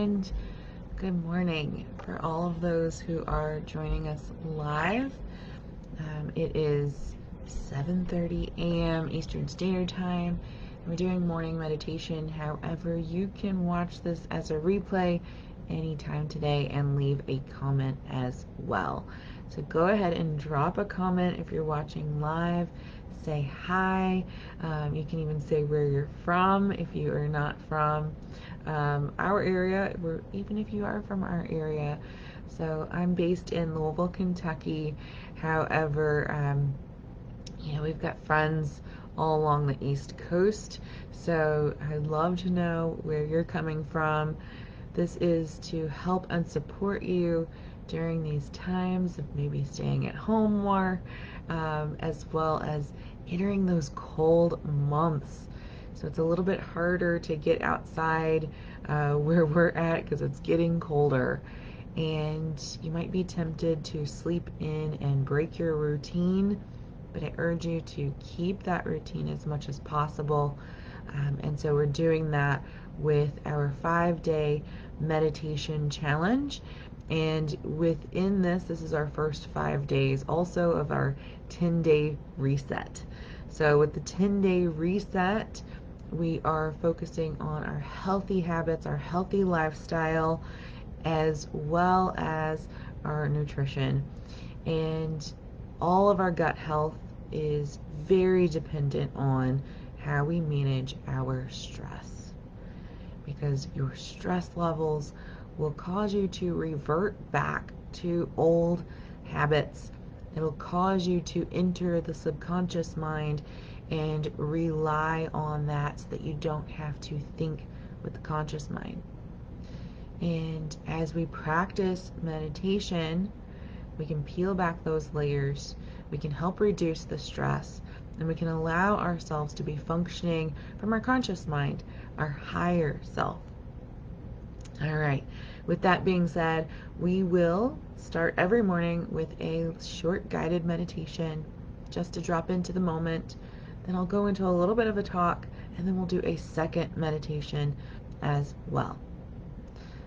and good morning for all of those who are joining us live. It is 7:30 a.m. Eastern Standard Time, and we're doing morning meditation. However, you can watch this as a replay anytime today and leave a comment as well. So go ahead and drop a comment if you're watching live. Say hi. You can even say where you're from if you are not from our area, even if you are from our area. So I'm based in Louisville, Kentucky. However, we've got friends all along the East Coast. So I'd love to know where you're coming from. This is to help and support you during these times of maybe staying at home more, as well as entering those cold months. So it's a little bit harder to get outside where we're at because it's getting colder. And you might be tempted to sleep in and break your routine, but I urge you to keep that routine as much as possible. And so we're doing that with our 5-day meditation challenge. And within this is our first 5 days also of our 10-day reset. So with the 10-day reset, we are focusing on our healthy habits, our healthy lifestyle, as well as our nutrition. And all of our gut health is very dependent on how we manage our stress, because your stress levels will cause you to revert back to old habits. It'll cause you to enter the subconscious mind and rely on that so that you don't have to think with the conscious mind. And as we practice meditation, we can peel back those layers, we can help reduce the stress, and we can allow ourselves to be functioning from our conscious mind, our higher self. All right, with that being said, we will start every morning with a short guided meditation just to drop into the moment. Then I'll go into a little bit of a talk, and then we'll do a second meditation as well.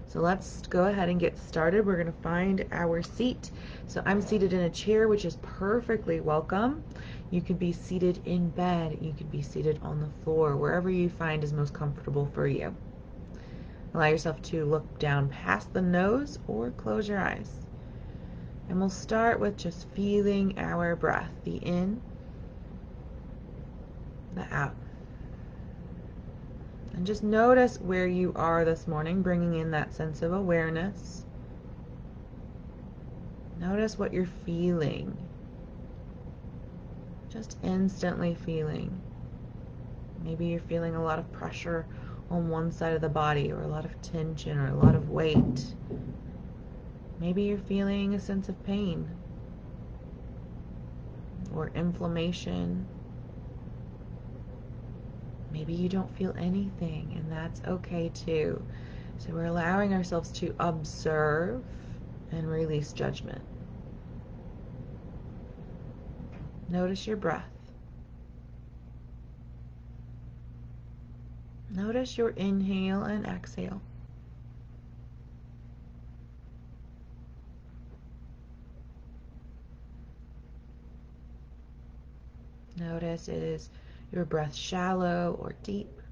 So let's go ahead and get started. We're going to find our seat. So I'm seated in a chair, which is perfectly welcome. You could be seated in bed. You could be seated on the floor, wherever you find is most comfortable for you. Allow yourself to look down past the nose or close your eyes. And we'll start with just feeling our breath, the in, the out. And just notice where you are this morning, bringing in that sense of awareness. Notice what you're feeling. Just instantly feeling. Maybe you're feeling a lot of pressure on one side of the body, or a lot of tension, or a lot of weight. Maybe you're feeling a sense of pain or inflammation. Maybe you don't feel anything, and that's okay too. So we're allowing ourselves to observe and release judgment. Notice your breath. Notice your inhale and exhale. Notice, is your breath shallow or deep?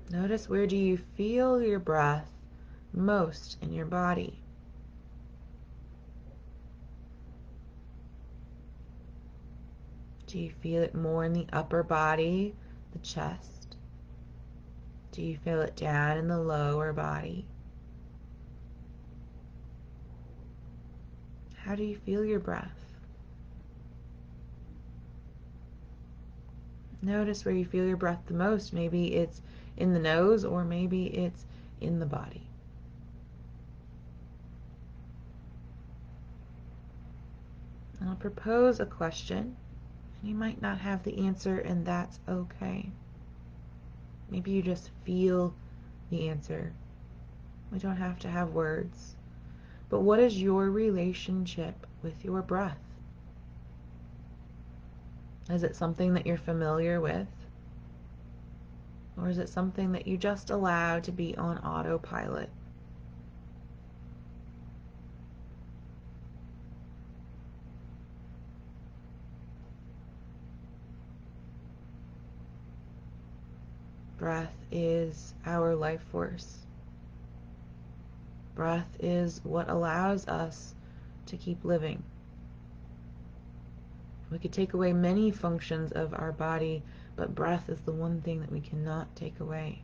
Notice, where do you feel your breath most in your body? Do you feel it more in the upper body, the chest? Do you feel it down in the lower body? How do you feel your breath? Notice where you feel your breath the most. Maybe it's in the nose, or maybe it's in the body. And I'll propose a question. You might not have the answer, and that's okay. Maybe you just feel the answer. We don't have to have words. But what is your relationship with your breath? Is it something that you're familiar with? Or is it something that you just allow to be on autopilot? Breath is our life force. Breath is what allows us to keep living. We could take away many functions of our body, but breath is the one thing that we cannot take away.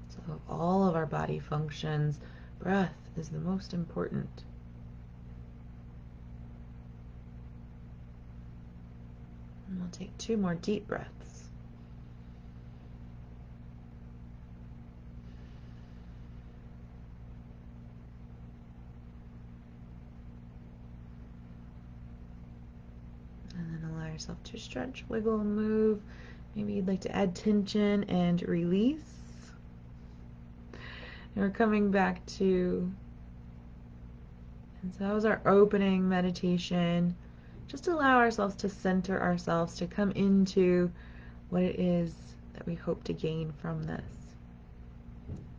So of all of our body functions, breath is the most important. And we'll take 2 more deep breaths. And then allow yourself to stretch, wiggle, move. Maybe you'd like to add tension and release. And we're coming back to, and so that was our opening meditation. Just allow ourselves to center ourselves, to come into what it is that we hope to gain from this.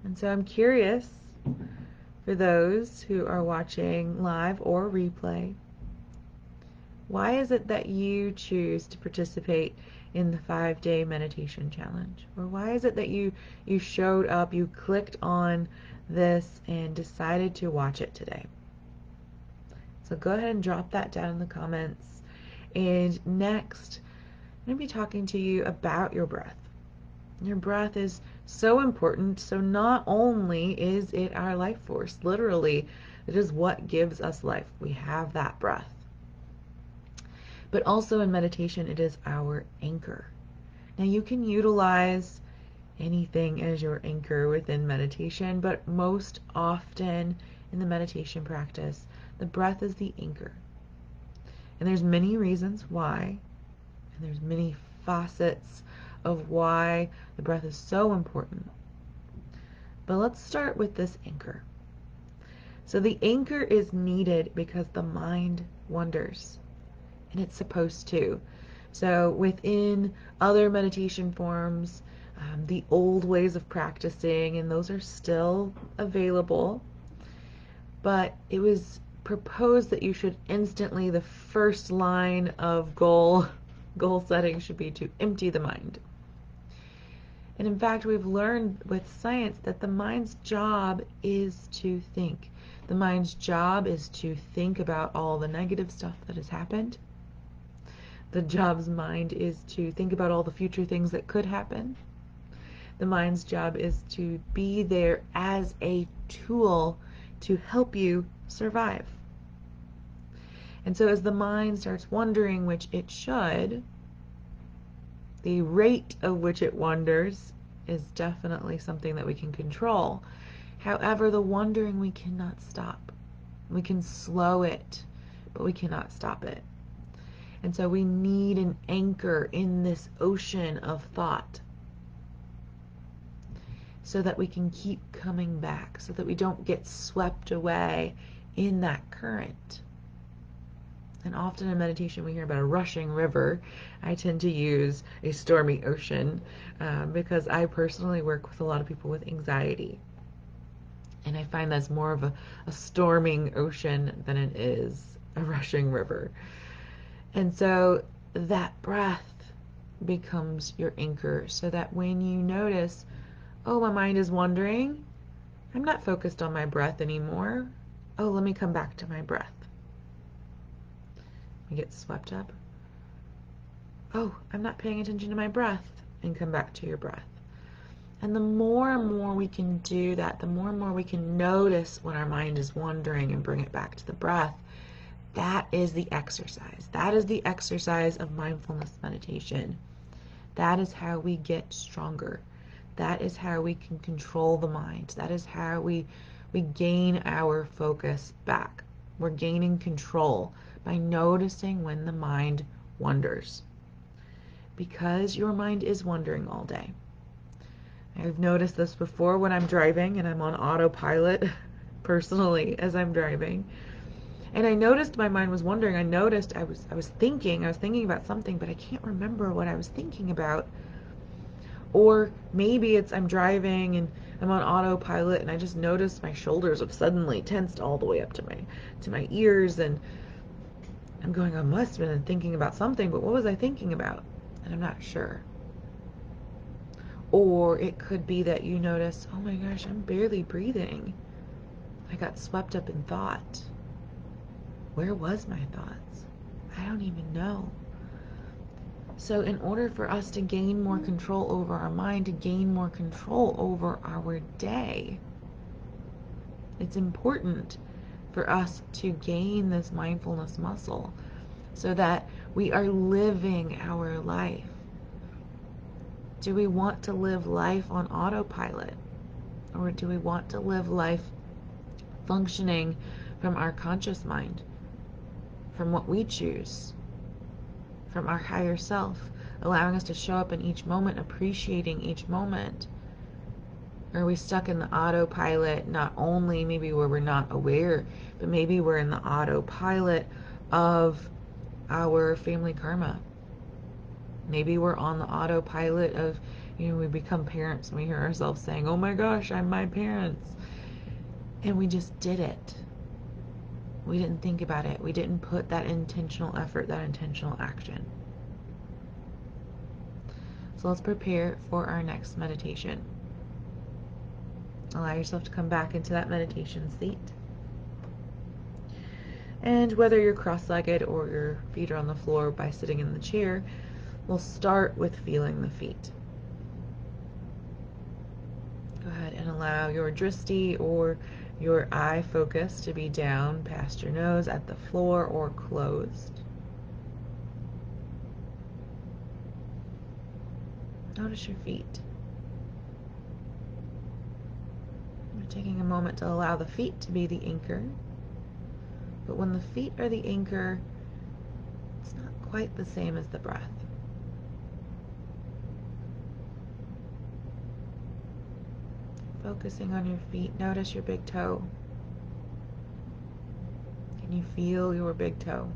And so I'm curious, for those who are watching live or replay, why is it that you choose to participate in the 5-day meditation challenge? Or why is it that you showed up, you clicked on this and decided to watch it today? So go ahead and drop that down in the comments. And next, I'm going to be talking to you about your breath. Your breath is so important. So not only is it our life force, literally, it is what gives us life. We have that breath. But also in meditation, it is our anchor. Now you can utilize anything as your anchor within meditation, but most often in the meditation practice, the breath is the anchor. And there's many reasons why, and there's many facets of why the breath is so important. But let's start with this anchor. So the anchor is needed because the mind wanders, and it's supposed to. So within other meditation forms, the old ways of practicing, and those are still available, but it was proposed that you should instantly, the first line of goal setting should be to empty the mind. And in fact, we've learned with science that the mind's job is to think. The mind's job is to think about all the negative stuff that has happened. The job's mind is to think about all the future things that could happen. The mind's job is to be there as a tool to help you survive. And so as the mind starts wandering, which it should, the rate of which it wanders is definitely something that we can control. However, the wandering we cannot stop. We can slow it, but we cannot stop it. And so we need an anchor in this ocean of thought so that we can keep coming back, so that we don't get swept away in that current. And often in meditation we hear about a rushing river. I tend to use a stormy ocean because I personally work with a lot of people with anxiety. And I find that's more of a storming ocean than it is a rushing river. And so that breath becomes your anchor, so that when you notice, oh, my mind is wandering, I'm not focused on my breath anymore. Oh, let me come back to my breath. You get swept up. Oh, I'm not paying attention to my breath, and come back to your breath. And the more and more we can do that, the more and more we can notice when our mind is wandering and bring it back to the breath. That is the exercise. That is the exercise of mindfulness meditation. That is how we get stronger. That is how we can control the mind. That is how we gain our focus back. We're gaining control by noticing when the mind wanders. Because your mind is wandering all day. I've noticed this before when I'm driving and I'm on autopilot personally as I'm driving. And I noticed my mind was wandering. I noticed I was thinking about something, but I can't remember what I was thinking about. Or maybe it's I'm driving and I'm on autopilot and I just noticed my shoulders have suddenly tensed all the way up to my ears, and I'm going, I must have been thinking about something, but what was I thinking about? And I'm not sure. Or it could be that you notice, oh my gosh, I'm barely breathing. I got swept up in thought. Where was my thoughts? I don't even know. So in order for us to gain more control over our mind, to gain more control over our day, it's important for us to gain this mindfulness muscle so that we are living our life. Do we want to live life on autopilot? Or do we want to live life functioning from our conscious mind, from what we choose, from our higher self, allowing us to show up in each moment, appreciating each moment? Or are we stuck in the autopilot, not only maybe where we're not aware, but maybe we're in the autopilot of our family karma? Maybe we're on the autopilot of, we become parents and we hear ourselves saying, oh my gosh, I'm my parents. And we just did it. We didn't think about it. We didn't put that intentional effort, that intentional action. So let's prepare for our next meditation. Allow yourself to come back into that meditation seat. And whether you're cross-legged or your feet are on the floor by sitting in the chair, we'll start with feeling the feet. Go ahead and allow your drishti or your eye focus to be down past your nose at the floor or closed. Notice your feet. You're taking a moment to allow the feet to be the anchor. But when the feet are the anchor, it's not quite the same as the breath. Focusing on your feet, notice your big toe. Can you feel your big toe?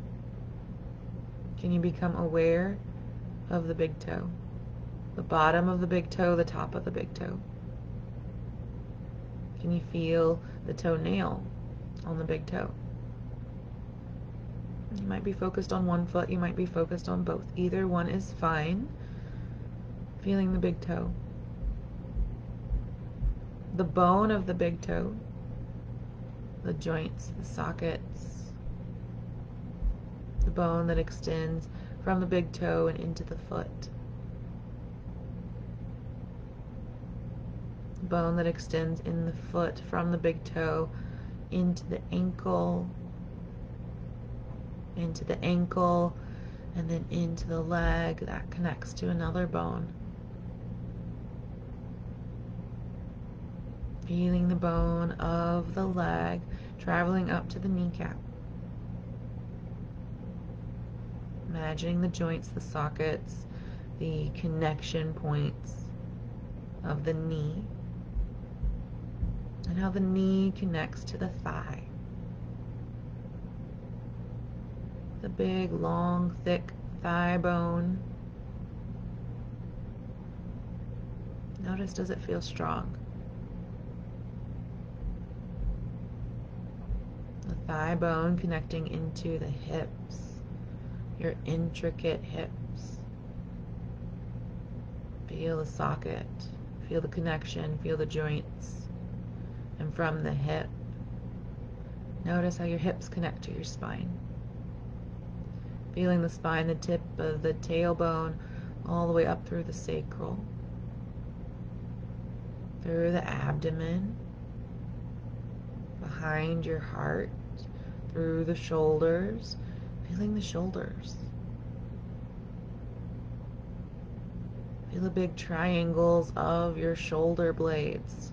Can you become aware of the big toe? The bottom of the big toe, the top of the big toe. Can you feel the toenail on the big toe? You might be focused on one foot, you might be focused on both. Either one is fine. Feeling the big toe. The bone of the big toe, the joints, the sockets, the bone that extends from the big toe and into the foot. The bone that extends in the foot from the big toe into the ankle, and then into the leg that connects to another bone. Feeling the bone of the leg traveling up to the kneecap. Imagining the joints, the sockets, the connection points of the knee, and how the knee connects to the thigh. The big, long, thick thigh bone. Notice, does it feel strong? The thigh bone connecting into the hips, your intricate hips. Feel the socket, feel the connection, feel the joints. And from the hip, notice how your hips connect to your spine. Feeling the spine, the tip of the tailbone, all the way up through the sacral, through the abdomen, behind your heart, through the shoulders, feeling the shoulders. Feel the big triangles of your shoulder blades.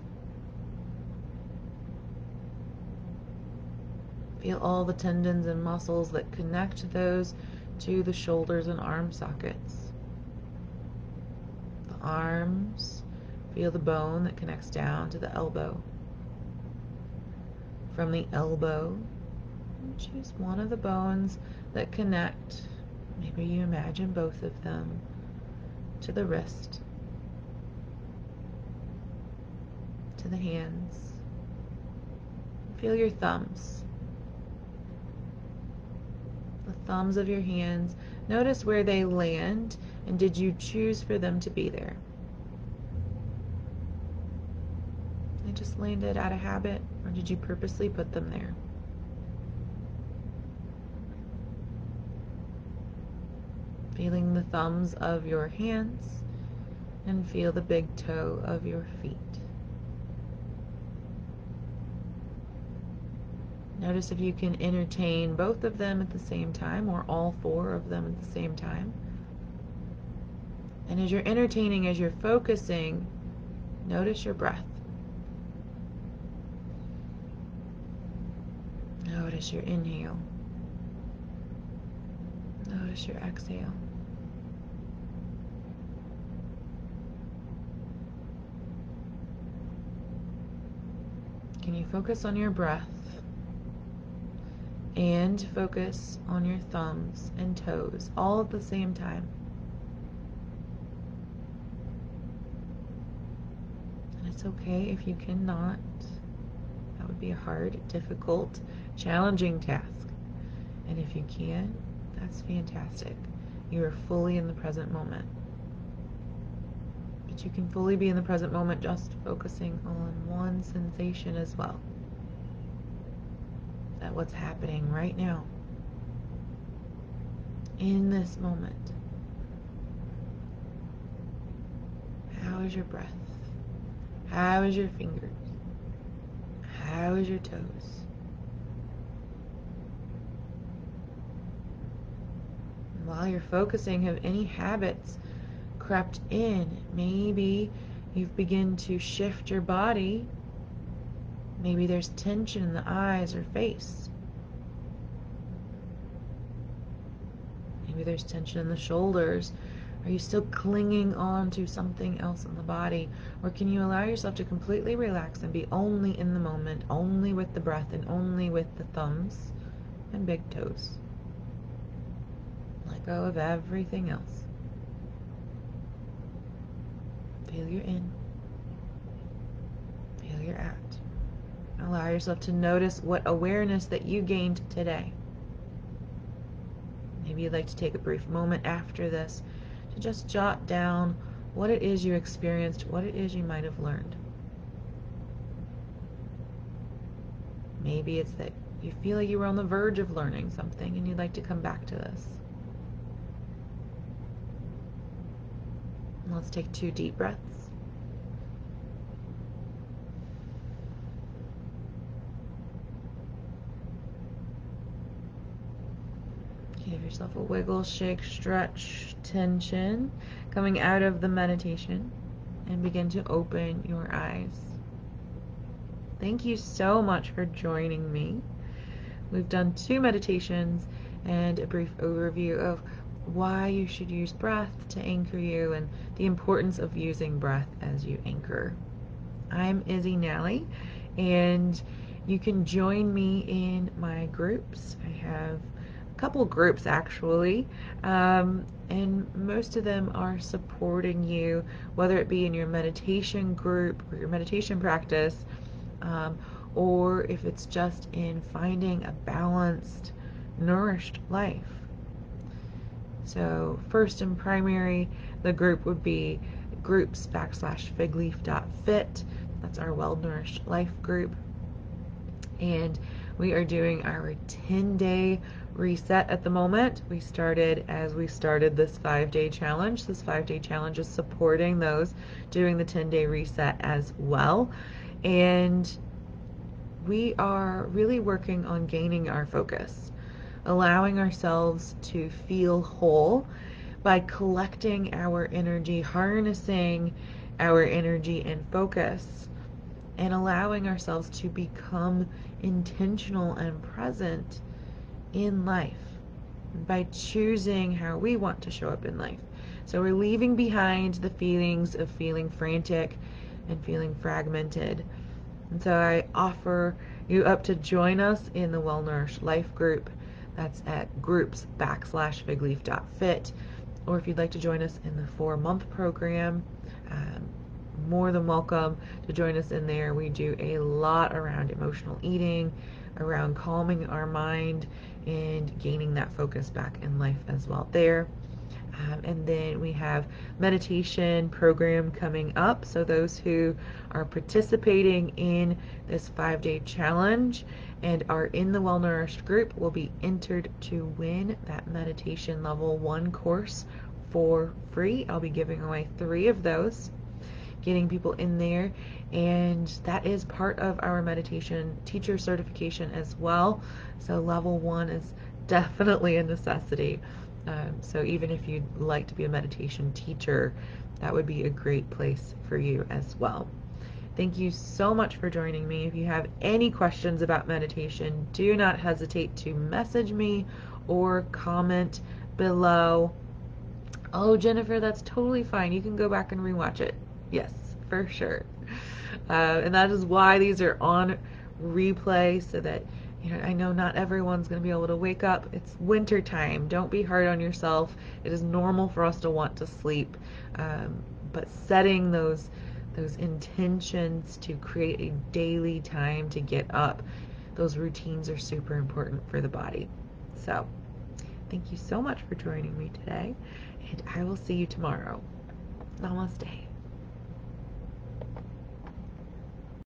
Feel all the tendons and muscles that connect those to the shoulders and arm sockets. The arms, feel the bone that connects down to the elbow. From the elbow, Choose one of the bones that connect. Maybe you imagine both of them to the wrist, to the hands. Feel your thumbs. The thumbs of your hands. Notice where they land, and did you choose for them to be there? They just landed out of habit, or did you purposely put them there? Feeling the thumbs of your hands, and feel the big toe of your feet. Notice if you can entertain both of them at the same time, or all four of them at the same time. And as you're entertaining, as you're focusing, notice your breath. Notice your inhale. Notice your exhale. Can you focus on your breath and focus on your thumbs and toes all at the same time? And it's okay if you cannot. That would be a hard, difficult, challenging task. And if you can, that's fantastic. You are fully in the present moment. But you can fully be in the present moment just focusing on one sensation as well. At what's happening right now, in this moment. How is your breath? How is your fingers? How is your toes? And while you're focusing, have any habits crept in? Maybe you've begun to shift your body. Maybe there's tension in the eyes or face. Maybe there's tension in the shoulders. Are you still clinging on to something else in the body? Or can you allow yourself to completely relax and be only in the moment, only with the breath and only with the thumbs and big toes? Let go of everything else. Feel your in. Feel your out. Allow yourself to notice what awareness that you gained today. Maybe you'd like to take a brief moment after this to just jot down what it is you experienced, what it is you might have learned. Maybe it's that you feel like you were on the verge of learning something and you'd like to come back to this. And let's take 2 deep breaths. Give yourself a wiggle, shake, stretch, tension coming out of the meditation, and begin to open your eyes. Thank you so much for joining me. We've done 2 meditations and a brief overview of why you should use breath to anchor you and the importance of using breath as you anchor. I'm Izzy Nally, and you can join me in my groups. I have couple groups actually, and most of them are supporting you, whether it be in your meditation group or your meditation practice, or if it's just in finding a balanced, nourished life. So first and primary, the group would be groups/FigLeaf.Fit. That's our well-nourished life group. And we are doing our 10-day reset at the moment. We started this 5-day challenge. This 5-day challenge is supporting those doing the 10-day reset as well. And we are really working on gaining our focus, allowing ourselves to feel whole by collecting our energy, harnessing our energy and focus, and allowing ourselves to become intentional and present in life by choosing how we want to show up in life. So we're leaving behind the feelings of feeling frantic and feeling fragmented. And so I offer you up to join us in the Well Nourished Life group. That's at groups.FigLeaf.Fit. Or if you'd like to join us in the 4-month program, more than welcome to join us in there. We do a lot around emotional eating, around calming our mind, and gaining that focus back in life as well there. And then we have meditation program coming up. So those who are participating in this 5-day challenge and are in the Well Nourished group will be entered to win that meditation level 1 course for free. I'll be giving away 3 of those, getting people in there, and that is part of our meditation teacher certification as well. So level 1 is definitely a necessity. So even if you'd like to be a meditation teacher, that would be a great place for you as well. Thank you so much for joining me. If you have any questions about meditation, do not hesitate to message me or comment below. Oh, Jennifer, that's totally fine. You can go back and rewatch it. Yes, for sure. And that is why these are on replay, so that I know not everyone's going to be able to wake up. It's winter time. Don't be hard on yourself. It is normal for us to want to sleep, but setting those intentions to create a daily time to get up, those routines are super important for the body. So thank you so much for joining me today, and I will see you tomorrow. Namaste.